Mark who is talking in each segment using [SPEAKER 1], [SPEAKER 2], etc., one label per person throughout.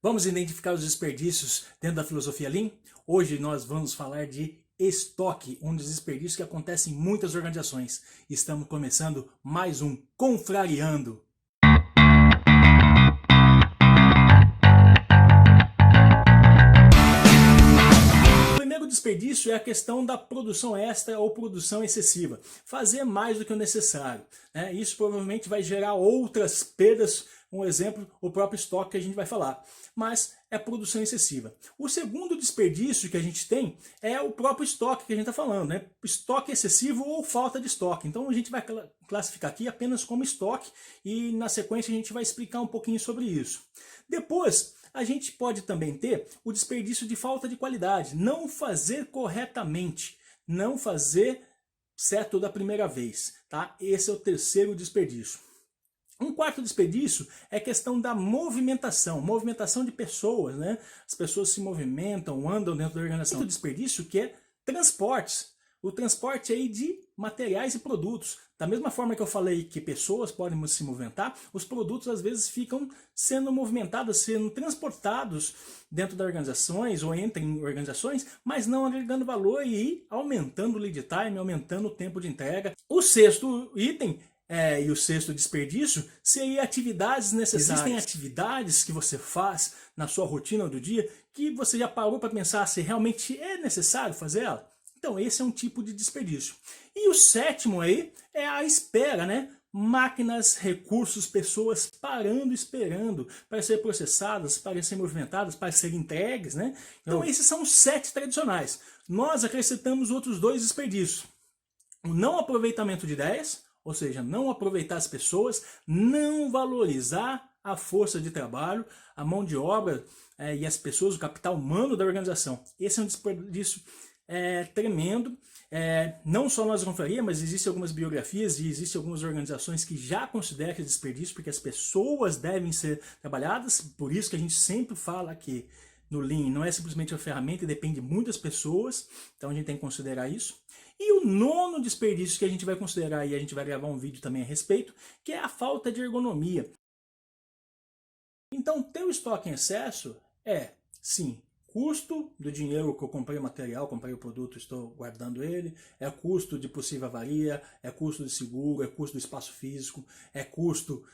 [SPEAKER 1] Vamos identificar os desperdícios dentro da filosofia Lean? Hoje nós vamos falar de estoque, um dos desperdícios que acontece em muitas organizações. Estamos começando mais um Confrariando. O primeiro desperdício é a questão da produção extra ou produção excessiva. Fazer mais do que o necessário, né? Isso provavelmente vai gerar outras perdas. Um exemplo, o próprio estoque que a gente vai falar. Mas é produção excessiva. O segundo desperdício que a gente tem é o próprio estoque que a gente está falando, né? Estoque excessivo ou falta de estoque. Então a gente vai classificar aqui apenas como estoque e na sequência a gente vai explicar um pouquinho sobre isso. Depois, a gente pode também ter o desperdício de falta de qualidade. Não fazer corretamente. Não fazer certo da primeira vez, tá? Esse é o terceiro desperdício. Um quarto desperdício é a questão da movimentação de pessoas, né? As pessoas se movimentam, andam dentro da organização. Outro desperdício que é transportes. O transporte aí de materiais e produtos. Da mesma forma que eu falei que pessoas podem se movimentar, os produtos às vezes ficam sendo movimentados, sendo transportados dentro das organizações ou entre organizações, mas não agregando valor e aumentando o lead time, aumentando o tempo de entrega. O sexto item e o sexto desperdício seria atividades necessárias. Existem atividades que você faz na sua rotina do dia que você já parou para pensar se realmente é necessário fazer ela? Então esse é um tipo de desperdício. E o sétimo aí é a espera, né? Máquinas, recursos, pessoas parando, esperando para ser processadas, para ser movimentadas, para serem entregues, né? Então esses são os 7 tradicionais. Nós acrescentamos outros 2 desperdícios. O não aproveitamento de ideias, ou seja, não aproveitar as pessoas, não valorizar a força de trabalho, a mão de obra e as pessoas, o capital humano da organização. Esse é um desperdício tremendo. Não só nós confraria, mas existem algumas biografias e existem algumas organizações que já consideram esse desperdício, porque as pessoas devem ser trabalhadas. Por isso que a gente sempre fala que no Lean não é simplesmente uma ferramenta e depende de muitas pessoas, então a gente tem que considerar isso. E o nono desperdício que a gente vai considerar, e a gente vai gravar um vídeo também a respeito, que é a falta de ergonomia. Então, ter o estoque em excesso é, sim, custo do dinheiro que eu comprei o material, comprei o produto, estou guardando ele, é custo de possível avaria, é custo de seguro, é custo do espaço físico, é custo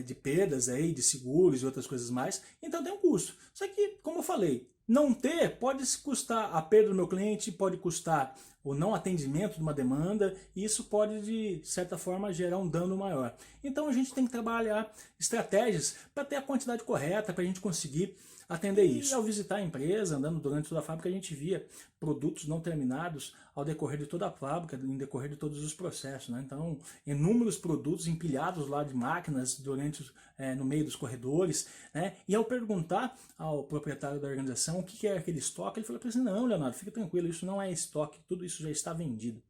[SPEAKER 1] de perdas aí, de seguros e outras coisas mais, então tem um custo. Só que, como eu falei, não ter pode custar a perda do meu cliente, pode custar o não atendimento de uma demanda, e isso pode, de certa forma, gerar um dano maior. Então a gente tem que trabalhar estratégias para ter a quantidade correta, para a gente conseguir atender isso. E ao visitar a empresa, andando durante toda a fábrica, a gente via produtos não terminados ao decorrer de toda a fábrica, em decorrer de todos os processos, né? Então, inúmeros produtos empilhados lá de máquinas no meio dos corredores, né? E ao perguntar ao proprietário da organização o que era aquele estoque, ele falou assim: não, Leonardo, fica tranquilo, isso não é estoque, tudo isso já está vendido.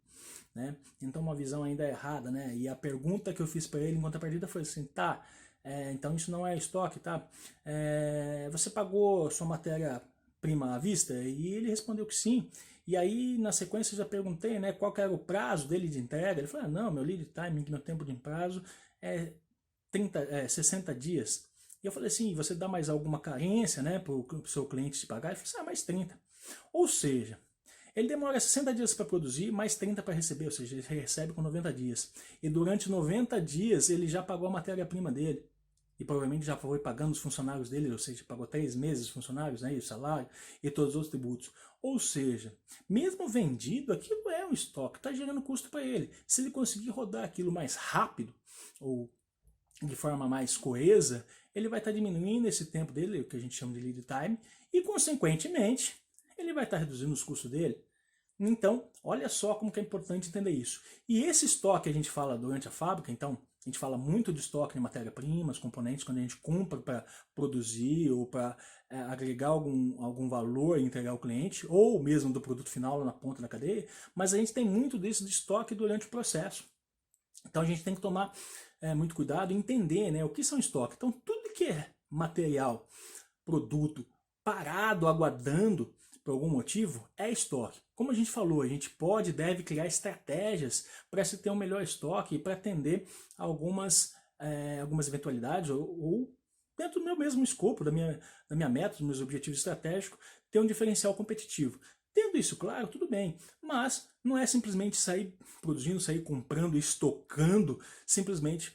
[SPEAKER 1] Né? Então uma visão ainda errada, né? E a pergunta que eu fiz para ele em contrapartida foi assim: tá, então isso não é estoque, tá? Você pagou sua matéria-prima à vista? E ele respondeu que sim. E aí na sequência eu já perguntei, né, qual que era o prazo dele de entrega. Ele falou: não, meu lead time, meu tempo de prazo é 60 dias. E eu falei assim: você dá mais alguma carência, né, para o seu cliente te pagar? Ele falou assim: mais 30. Ou seja, ele demora 60 dias para produzir, mais 30 para receber, ou seja, ele recebe com 90 dias. E durante 90 dias ele já pagou a matéria-prima dele. E provavelmente já foi pagando os funcionários dele, ou seja, pagou 3 meses os funcionários, né, e o salário e todos os outros tributos. Ou seja, mesmo vendido, aquilo é um estoque, está gerando custo para ele. Se ele conseguir rodar aquilo mais rápido, ou de forma mais coesa, ele vai estar diminuindo esse tempo dele, o que a gente chama de lead time, e consequentemente ele vai estar reduzindo os custos dele. Então, olha só como que é importante entender isso. E esse estoque a gente fala durante a fábrica, então, a gente fala muito de estoque de matéria-primas, componentes, quando a gente compra para produzir ou para agregar algum valor e entregar ao cliente, ou mesmo do produto final lá na ponta da cadeia, mas a gente tem muito disso de estoque durante o processo. Então a gente tem que tomar muito cuidado e entender, né, o que são estoques. Então tudo que é material, produto, parado, aguardando por algum motivo, é estoque. Como a gente falou, a gente pode e deve criar estratégias para se ter um melhor estoque e para atender algumas eventualidades ou dentro do meu mesmo escopo, da minha meta, dos meus objetivos estratégicos, ter um diferencial competitivo. Tendo isso claro, tudo bem, mas não é simplesmente sair produzindo, sair comprando, estocando, simplesmente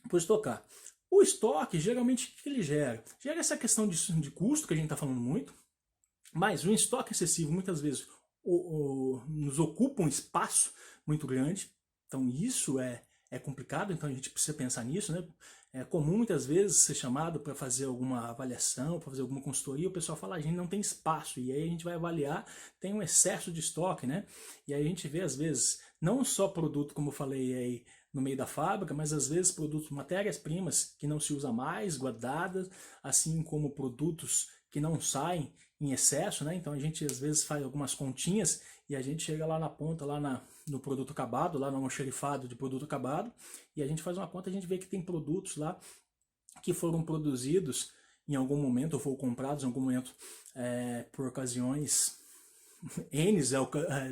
[SPEAKER 1] por estocar. O estoque, geralmente, o que ele gera? Gera essa questão de custo, que a gente está falando muito, mas o estoque excessivo, muitas vezes, nos ocupa um espaço muito grande, então isso é complicado, então a gente precisa pensar nisso, né? É comum muitas vezes ser chamado para fazer alguma avaliação, para fazer alguma consultoria, o pessoal fala, a gente não tem espaço, e aí a gente vai avaliar, tem um excesso de estoque, né? E aí a gente vê às vezes, não só produto, como eu falei aí, no meio da fábrica, mas às vezes produtos, matérias-primas que não se usa mais, guardadas, assim como produtos que não saem em excesso, né? Então a gente às vezes faz algumas continhas e a gente chega lá na ponta, lá no produto acabado, lá no almoxarifado de produto acabado, e a gente faz uma conta e a gente vê que tem produtos lá que foram produzidos em algum momento, ou foram comprados em algum momento por ocasiões N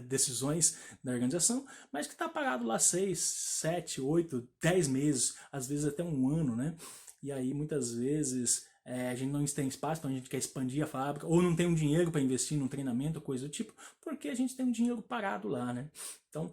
[SPEAKER 1] decisões da organização, mas que está parado lá 6, 7, 8, 10 meses, às vezes até um ano, né? E aí muitas vezes a gente não tem espaço, então a gente quer expandir a fábrica, ou não tem um dinheiro para investir num treinamento, coisa do tipo, porque a gente tem um dinheiro parado lá, né? Então,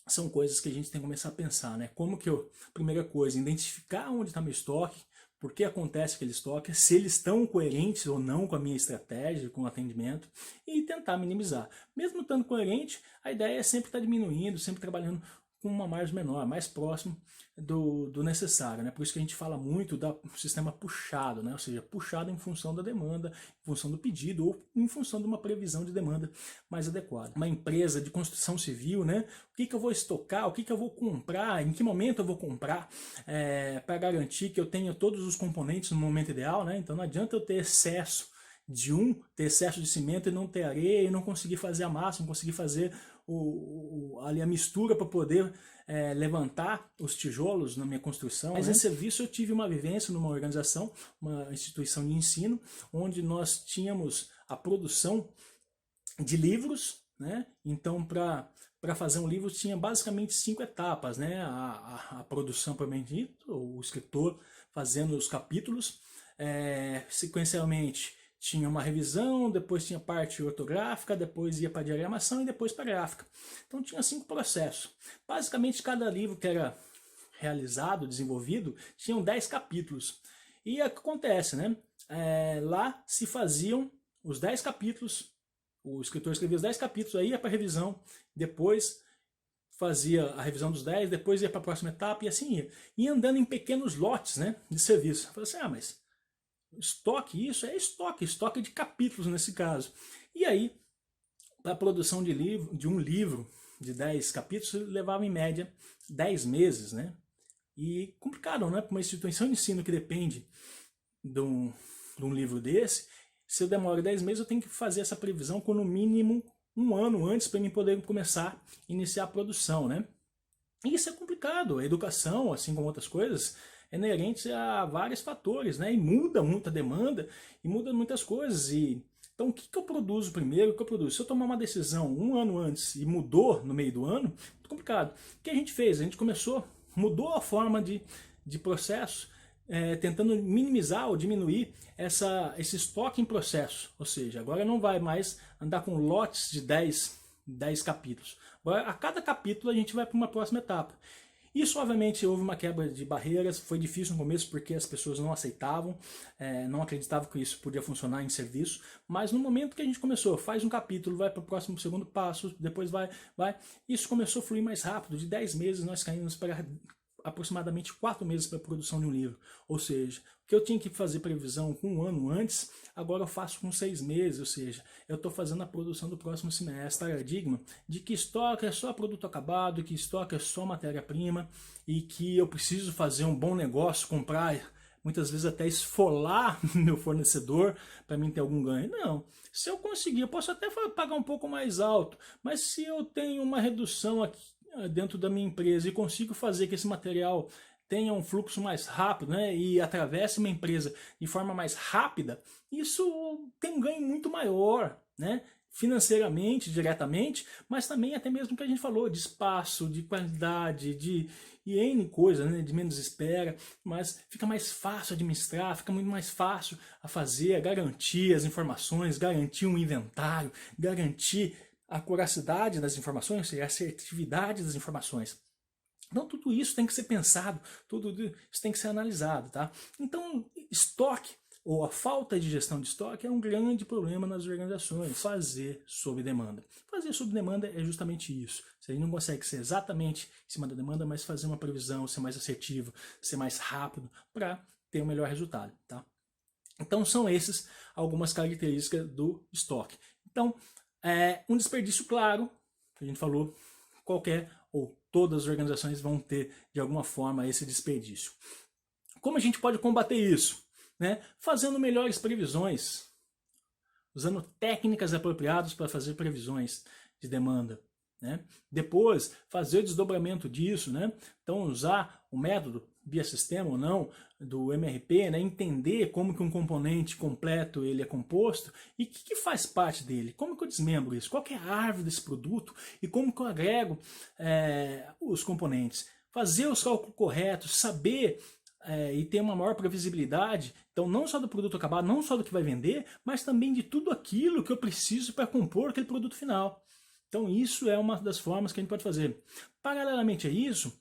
[SPEAKER 1] são coisas que a gente tem que começar a pensar, né? Como que primeira coisa, identificar onde está meu estoque, por que acontece aquele estoque, se eles estão coerentes ou não com a minha estratégia, com o atendimento, e tentar minimizar. Mesmo estando coerente, a ideia é sempre estar diminuindo, sempre trabalhando com uma margem menor, mais próximo do necessário, né? Por isso que a gente fala muito do sistema puxado, né? Ou seja, puxado em função da demanda, em função do pedido ou em função de uma previsão de demanda mais adequada. Uma empresa de construção civil, né? O que eu vou estocar, o que eu vou comprar, em que momento eu vou comprar para garantir que eu tenha todos os componentes no momento ideal, né? Então não adianta eu ter excesso ter excesso de cimento e não ter areia e não conseguir fazer a massa, não conseguir fazer ali a mistura para poder levantar os tijolos na minha construção. Mas em serviço eu tive uma vivência numa organização, uma instituição de ensino, onde nós tínhamos a produção de livros, né? Então para fazer um livro tinha basicamente 5 etapas, né? A produção propriamente dita, o escritor fazendo os capítulos, sequencialmente tinha uma revisão, depois tinha parte ortográfica, depois ia para diagramação e depois para gráfica. Então tinha 5 processos. Basicamente cada livro que era realizado, desenvolvido, tinham 10 capítulos. E o que acontece, né? Lá se faziam os 10 capítulos, o escritor escrevia os 10 capítulos, aí ia para revisão, depois fazia a revisão dos 10, depois ia para a próxima etapa e assim ia. Ia andando em pequenos lotes, né, de serviço. Eu falei assim, mas estoque, isso é estoque de capítulos nesse caso. E aí, para a produção de um livro de 10 capítulos, levava em média 10 meses, né? E complicado, né? Para uma instituição de ensino que depende de um livro desse, se eu demoro 10 meses, eu tenho que fazer essa previsão com no mínimo um ano antes para mim poder começar a iniciar a produção, né? E isso é complicado. A educação, assim como outras coisas, é inerente a vários fatores, né? E muda muita demanda e muda muitas coisas. Então, o que eu produzo primeiro? O que eu produzo? Se eu tomar uma decisão um ano antes e mudou no meio do ano, muito complicado. O que a gente fez? A gente mudou a forma de processo, tentando minimizar ou diminuir esse estoque em processo. Ou seja, agora não vai mais andar com lotes de 10 capítulos. Agora, a cada capítulo a gente vai para uma próxima etapa. Isso, obviamente, houve uma quebra de barreiras, foi difícil no começo porque as pessoas não aceitavam, não acreditavam que isso podia funcionar em serviço, mas no momento que a gente começou, faz um capítulo, vai para o próximo segundo passo, depois vai, isso começou a fluir mais rápido. De 10 meses nós caímos para aproximadamente 4 meses para a produção de um livro. Ou seja, o que eu tinha que fazer previsão com um ano antes, agora eu faço com 6 meses, ou seja, eu estou fazendo a produção do próximo semestre. Paradigma de que estoque é só produto acabado, que estoque é só matéria-prima e que eu preciso fazer um bom negócio, comprar, muitas vezes até esfolar meu fornecedor para mim ter algum ganho. Não, se eu conseguir, eu posso até pagar um pouco mais alto, mas se eu tenho uma redução aqui dentro da minha empresa e consigo fazer que esse material tenha um fluxo mais rápido, né, e atravesse uma empresa de forma mais rápida, isso tem um ganho muito maior, né? financeiramente, diretamente, mas também até mesmo o que a gente falou, de espaço, de qualidade, e N coisas, né, de menos espera, mas fica mais fácil administrar, fica muito mais fácil a fazer, a garantir as informações, garantir um inventário, garantir a acuracidade das informações, ou seja, a assertividade das informações. Então tudo isso tem que ser pensado, tudo isso tem que ser analisado, tá? Então estoque ou a falta de gestão de estoque é um grande problema nas organizações. Fazer sob demanda. Fazer sob demanda é justamente isso. Você não consegue ser exatamente em cima da demanda, mas fazer uma previsão, ser mais assertivo, ser mais rápido para ter um melhor resultado, tá? Então são essas algumas características do estoque. Então, um desperdício claro, que a gente falou, qualquer ou todas as organizações vão ter de alguma forma esse desperdício. Como a gente pode combater isso? Né? Fazendo melhores previsões, usando técnicas apropriadas para fazer previsões de demanda. Né? Depois, fazer o desdobramento disso, né? Então usar o método via sistema ou não do MRP, né? Entender como que um componente completo ele é composto e o que faz parte dele, como que eu desmembro isso, qual que é a árvore desse produto e como que eu agrego os componentes. Fazer os cálculos corretos, saber e ter uma maior previsibilidade, então não só do produto acabado, não só do que vai vender, mas também de tudo aquilo que eu preciso para compor aquele produto final. Então isso é uma das formas que a gente pode fazer. Paralelamente a isso,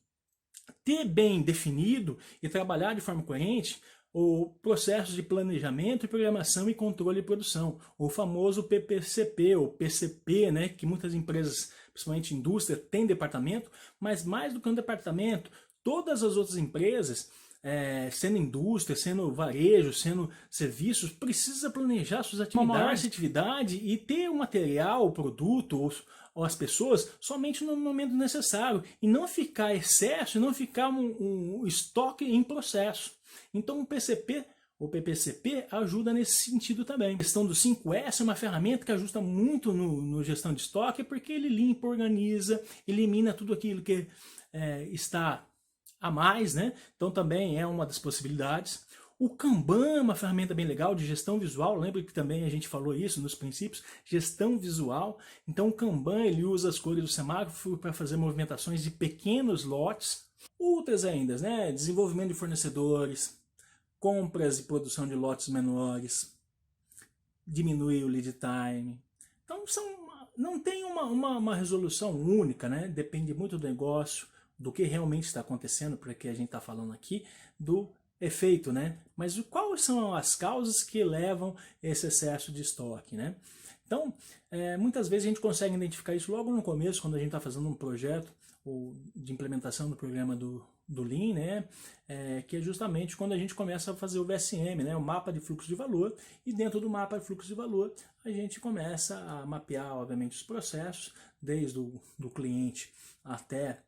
[SPEAKER 1] ter bem definido e trabalhar de forma coerente o processo de planejamento e programação e controle de produção, o famoso PPCP ou PCP, né, que muitas empresas, principalmente indústria, têm departamento, mas mais do que um departamento, todas as outras empresas, sendo indústria, sendo varejo, sendo serviços, precisa planejar suas atividades, uma maior assertividade e ter o material, o produto ou as pessoas somente no momento necessário e não ficar excesso, e não ficar um estoque em processo. Então o PCP, o PPCP ajuda nesse sentido também. A questão do 5S é uma ferramenta que ajuda muito no gestão de estoque, porque ele limpa, organiza, elimina tudo aquilo que está a mais, né? Então também é uma das possibilidades. O Kanban é uma ferramenta bem legal de gestão visual, lembra que também a gente falou isso nos princípios, gestão visual. Então o Kanban ele usa as cores do semáforo para fazer movimentações de pequenos lotes. Outras ainda, né? Desenvolvimento de fornecedores, compras e produção de lotes menores, diminuir o lead time. Então não tem uma resolução única, né? Depende muito do negócio, do que realmente está acontecendo, porque a gente está falando aqui do efeito, né? Mas quais são as causas que levam esse excesso de estoque, né? Então, muitas vezes a gente consegue identificar isso logo no começo, quando a gente está fazendo um projeto ou de implementação do programa do Lean, né? Que é justamente quando a gente começa a fazer o VSM, né? O mapa de fluxo de valor, e dentro do mapa de fluxo de valor a gente começa a mapear, obviamente, os processos, desde o cliente até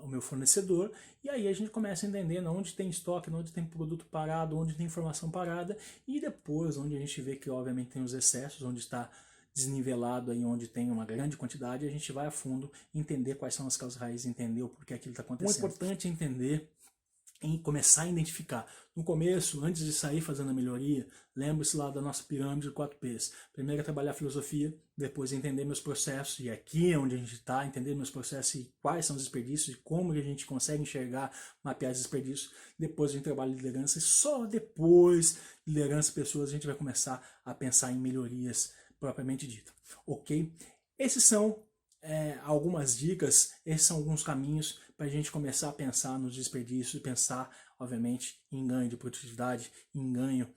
[SPEAKER 1] o meu fornecedor, e aí a gente começa a entender onde tem estoque, onde tem produto parado, onde tem informação parada, e depois onde a gente vê que obviamente tem os excessos, onde está desnivelado, aí onde tem uma grande quantidade, a gente vai a fundo entender quais são as causas raízes, entender o porquê aquilo está acontecendo. O importante é entender e começar a identificar. No começo, antes de sair fazendo a melhoria, lembre-se lá da nossa pirâmide de 4 P's. Primeiro é trabalhar a filosofia, depois entender meus processos, e aqui é onde a gente está, entender meus processos e quais são os desperdícios, e como a gente consegue enxergar, mapear os desperdícios. Depois a gente trabalha liderança, e só depois, liderança e pessoas, a gente vai começar a pensar em melhorias propriamente dita. Ok? Esses são algumas dicas, esses são alguns caminhos para a gente começar a pensar nos desperdícios e pensar, obviamente, em ganho de produtividade, em ganho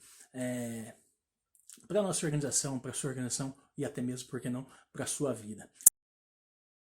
[SPEAKER 1] para a nossa organização, para a sua organização e até mesmo, por que não, para a sua vida.